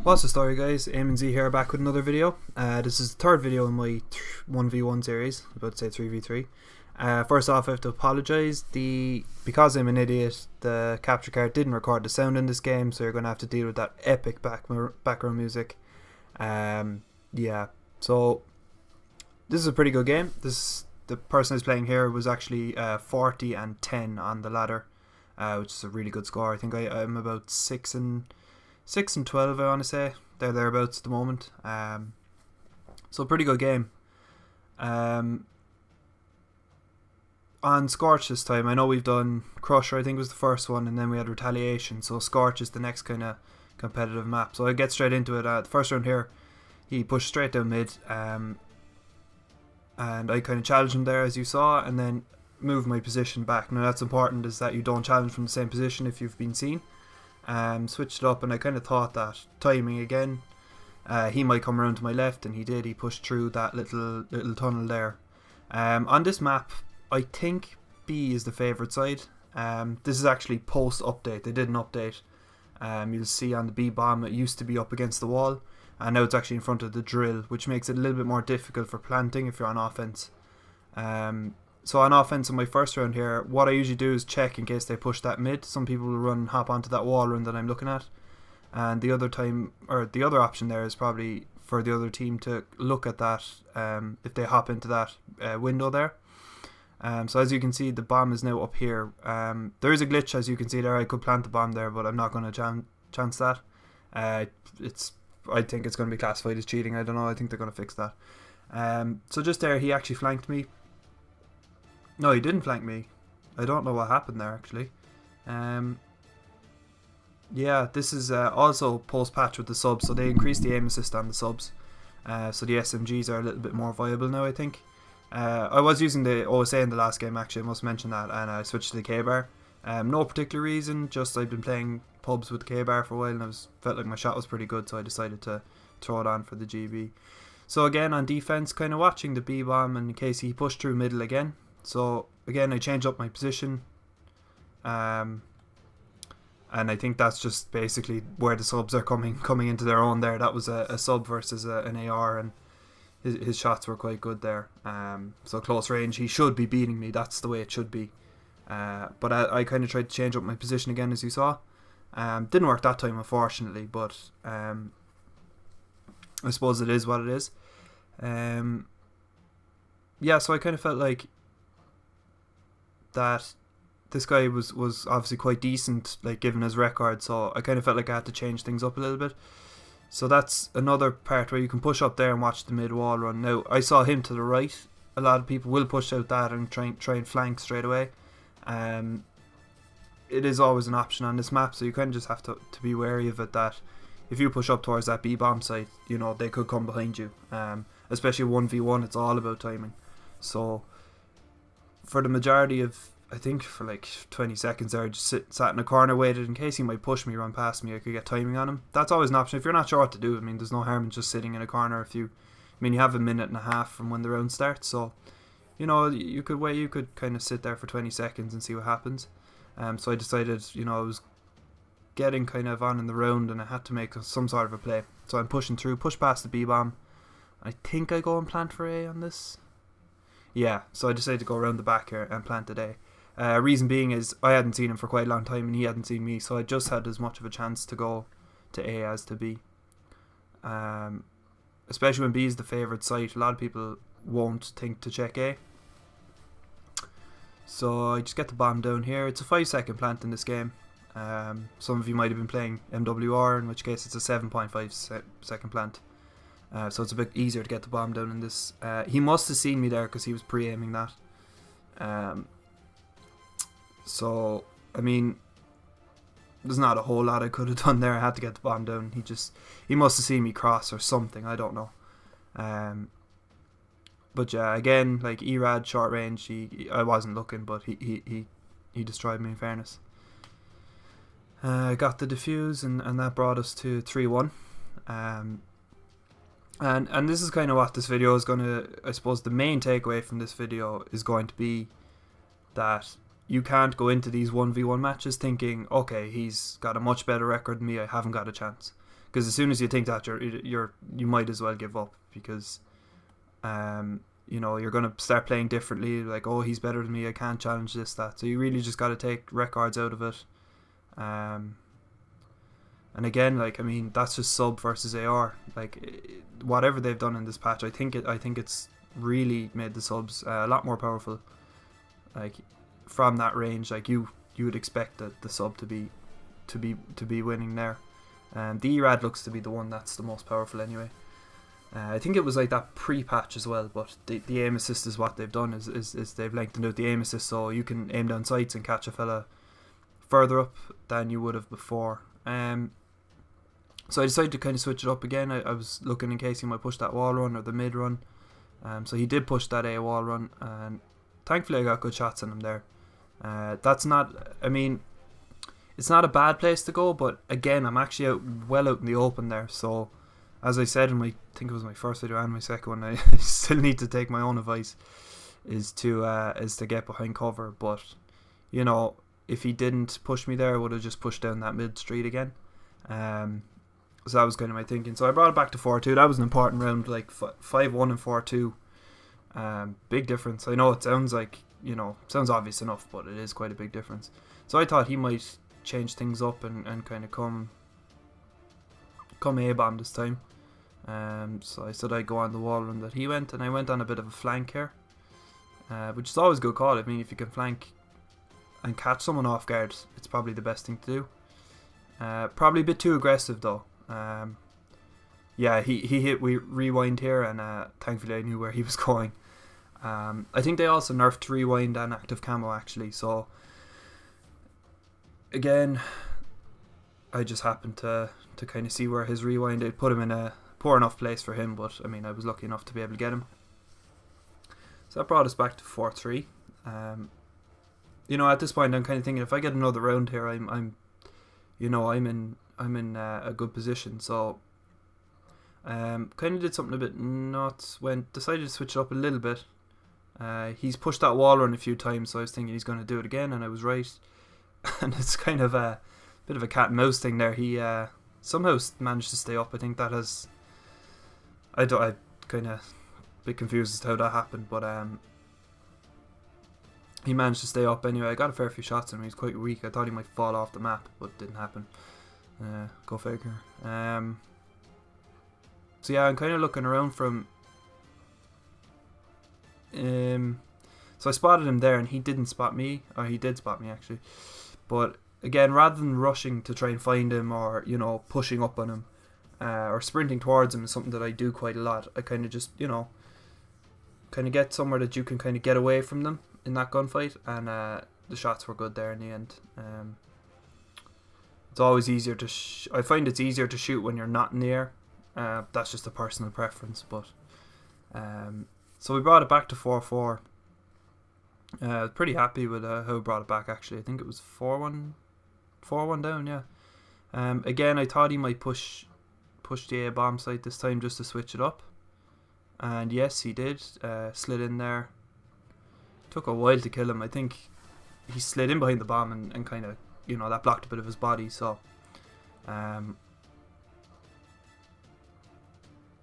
What's the story, guys? Eamon Z here, back with another video. This is the third video in my 1v1 series, I'm about to say 3v3. First off, I have to apologise. Because I'm an idiot, the capture card didn't record the sound in this game, so you're going to have to deal with that epic background music. Yeah, so this is a pretty good game. The person who's playing here was actually 40 and 10 on the ladder, which is a really good score. I think I'm about 6 and 12, I want to say. They're thereabouts at the moment. So pretty good game. On Scorch this time, I know we've done Crusher, I think was the first one, and then we had Retaliation. So Scorch is the next kind of competitive map. So I get straight into it. The first round here, he pushed straight down mid, and I kind of challenged him there, as you saw, and then moved my position back. Now that's important, is that you don't challenge from the same position if you've been seen. Switched it up, and I kind of thought that timing again, he might come around to my left, and he did. He pushed through that little tunnel there. On this map, I think B is the favourite side. This is actually post update. They did an update. You'll see on the B bomb, it used to be up against the wall, and now it's actually in front of the drill, which makes it a little bit more difficult for planting if you're on offense. So on offense in my first round here, what I usually do is check in case they push that mid. Some people will hop onto that wall run that I'm looking at, and the other option there is probably for the other team to look at that if they hop into that window there. So as you can see, the bomb is now up here. There is a glitch, as you can see there. I could plant the bomb there, but I'm not going to chance that. I think it's going to be classified as cheating. I don't know. I think they're going to fix that. So just there, he actually flanked me. No, he didn't flank me. I don't know what happened there, actually. Yeah, this is also post-patch with the subs, so they increased the aim assist on the subs. So the SMGs are a little bit more viable now, I think. I was using the OSA in the last game, actually, I must mention that, and I switched to the K-Bar. No particular reason, just I've been playing pubs with the K-Bar for a while, and I felt like my shot was pretty good, so I decided to throw it on for the GB. So again, on defense, kind of watching the B-bomb, and in case he pushed through middle again. So again, I changed up my position, and I think that's just basically where the subs are coming into their own there. That was a sub versus an AR, and his shots were quite good there. So close range, he should be beating me. That's the way it should be. But I kind of tried to change up my position again, as you saw. Didn't work that time, unfortunately, but I suppose it is what it is. Yeah, so I kind of felt like that this guy was obviously quite decent, like given his record, so I kind of felt like I had to change things up a little bit. So that's another part where you can push up there and watch the mid wall run. Now I saw him to the right. A lot of people will push out that and try and flank straight away. It is always an option on this map, so you kind of just have to be wary of it, that if you push up towards that B bomb site, you know, they could come behind you. Especially 1v1, it's all about timing. So for the majority of, I think for like 20 seconds there, I just sat in a corner, waited in case he might push me, run past me, I could get timing on him. That's always an option if you're not sure what to do. I mean, there's no harm in just sitting in a corner. I mean, you have a minute and a half from when the round starts, so you know, you could kind of sit there for 20 seconds and see what happens. So I decided, you know, I was getting kind of on in the round and I had to make some sort of a play. So I'm pushing through, push past the B bomb. I think I go and plant for A on this. Yeah, so I decided to go around the back here and plant it A. Reason being is I hadn't seen him for quite a long time and he hadn't seen me, so I just had as much of a chance to go to A as to B. Especially when B is the favourite site, a lot of people won't think to check A. So I just get the bomb down here. It's a 5-second plant in this game. Some of you might have been playing MWR, in which case it's a 7.5 second plant. So it's a bit easier to get the bomb down in this. He must have seen me there because he was pre-aiming that. So, I mean, there's not a whole lot I could have done there. I had to get the bomb down. He must have seen me cross or something. I don't know. But yeah, again, like Erad short range, I wasn't looking, but he destroyed me in fairness. Got the defuse, and that brought us to 3-1. And this is kind of what this video is going to, I suppose the main takeaway from this video is going to be that you can't go into these 1v1 matches thinking, okay, he's got a much better record than me, I haven't got a chance. Because as soon as you think that, you might as well give up, because you're going to start playing differently. Like, oh, he's better than me, I can't challenge this, that. So you really just got to take records out of it. And again, like, I mean, that's just sub versus AR. Like, whatever they've done in this patch, I think it's really made the subs a lot more powerful. Like, from that range, like you would expect the sub to be winning there. The ERAD looks to be the one that's the most powerful anyway. I think it was like that pre-patch as well, but the aim assist is what they've done, is they've lengthened out the aim assist, so you can aim down sights and catch a fella further up than you would have before. So I decided to kind of switch it up again. I was looking in case he might push that wall run or the mid run. So he did push that A wall run, and thankfully I got good shots on him there. That's not, I mean, it's not a bad place to go, but again, I'm actually well out in the open there. So, as I said in I think it was my first video and my second one, I still need to take my own advice, is to get behind cover. But if he didn't push me there, I would have just pushed down that mid street again. So that was kind of my thinking. So I brought it back to 4-2. That was an important round, like 5-1 and 4-2. Big difference. I know it sounds like, sounds obvious enough, but it is quite a big difference. So I thought he might change things up and kind of come A-bomb this time. So I said I'd go on the wall run that he went, and I went on a bit of a flank here, which is always a good call. I mean, if you can flank and catch someone off guard, it's probably the best thing to do. Probably a bit too aggressive though. He hit rewind here, and thankfully I knew where he was going. I think they also nerfed rewind and active camo actually, so again, I just happened to kind of see where his rewind, it put him in a poor enough place for him, but I mean, I was lucky enough to be able to get him. So that brought us back to 4-3. At this point I'm kind of thinking, if I get another round here, I'm in a good position. So kind of did something a bit nuts, decided to switch it up a little bit. He's pushed that wall run a few times, so I was thinking he's going to do it again, and I was right. And it's kind of a bit of a cat and mouse thing there. He somehow managed to stay up. I think that has, I kind of a bit confused as to how that happened, but he managed to stay up anyway. I got a fair few shots on him. He was quite weak. I thought he might fall off the map, but it didn't happen. Go figure. So yeah, I'm kind of looking around from. So I spotted him there, and he didn't spot me, or he did spot me actually. But again, rather than rushing to try and find him, or pushing up on him, or sprinting towards him, is something that I do quite a lot. I kind of just kind of get somewhere that you can kind of get away from them in that gunfight, and the shots were good there in the end. It's always easier to I find it's easier to shoot when you're not in the air. That's just a personal preference, but so we brought it back to 4-4. Pretty happy with how we brought it back actually. I think it was 4-1 down, yeah. Again, I thought he might push the A bomb site this time just to switch it up, and yes, he did. Slid in there. Took a while to kill him. I think he slid in behind the bomb and kind of, that blocked a bit of his body. So I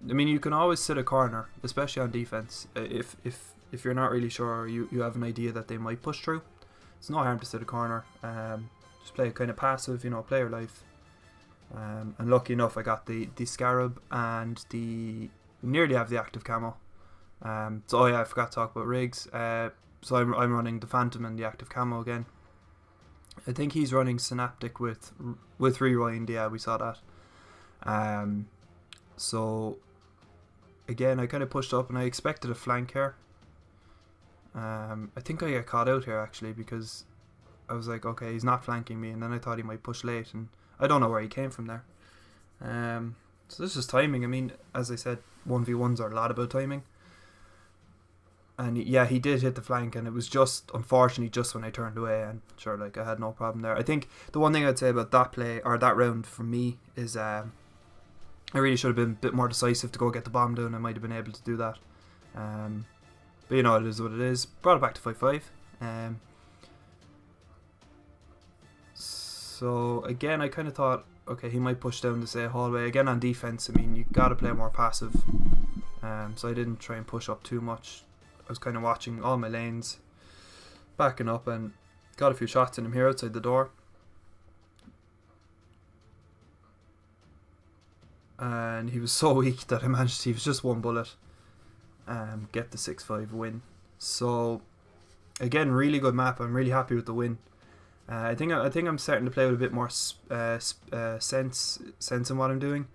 mean, you can always sit a corner, especially on defense, if you're not really sure, or you have an idea that they might push through. It's no harm to sit a corner. Just play kind of passive, play your life. And lucky enough, I got the Scarab and nearly have the active camo. So I forgot to talk about rigs. So I'm running the Phantom and the active camo again. I think he's running Synaptic with rewind. Yeah, we saw that. So again, I kind of pushed up, and I expected a flank here. I think I got caught out here actually, because I was like, okay, he's not flanking me, and then I thought he might push late, and I don't know where he came from there. So this is timing. I mean, as I said, 1v1s are a lot about timing. And yeah, he did hit the flank, and it was just, unfortunately, just when I turned away, and sure, like, I had no problem there. I think the one thing I'd say about that play, or that round for me, is I really should have been a bit more decisive to go get the bomb down. I might have been able to do that. But it is what it is. Brought it back to 5-5. So again, I kind of thought, okay, he might push down to say hallway. Again, on defense, I mean, you got to play more passive. So I didn't try and push up too much. I was kind of watching all my lanes, backing up, and got a few shots in him here outside the door. And he was so weak that I managed to, he was just one bullet, get the 6-5 win. So again, really good map. I'm really happy with the win. I think I'm starting to play with a bit more sense in what I'm doing.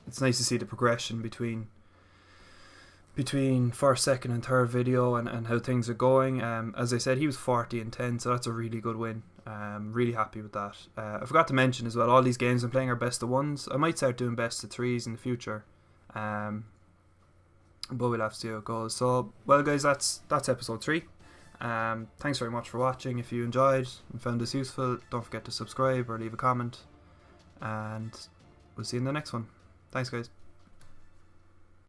It's nice to see the progression between first, second and third video, and how things are going. As I said, he was 40-10, so that's a really good win. Really happy with that. I forgot to mention as well, all these games I'm playing are best of ones. I might start doing best of threes in the future, but we'll have to see how it goes. So, well guys, that's episode 3. Thanks very much for watching. If you enjoyed and found this useful, don't forget to subscribe or leave a comment, and we'll see you in the next one. Thanks guys.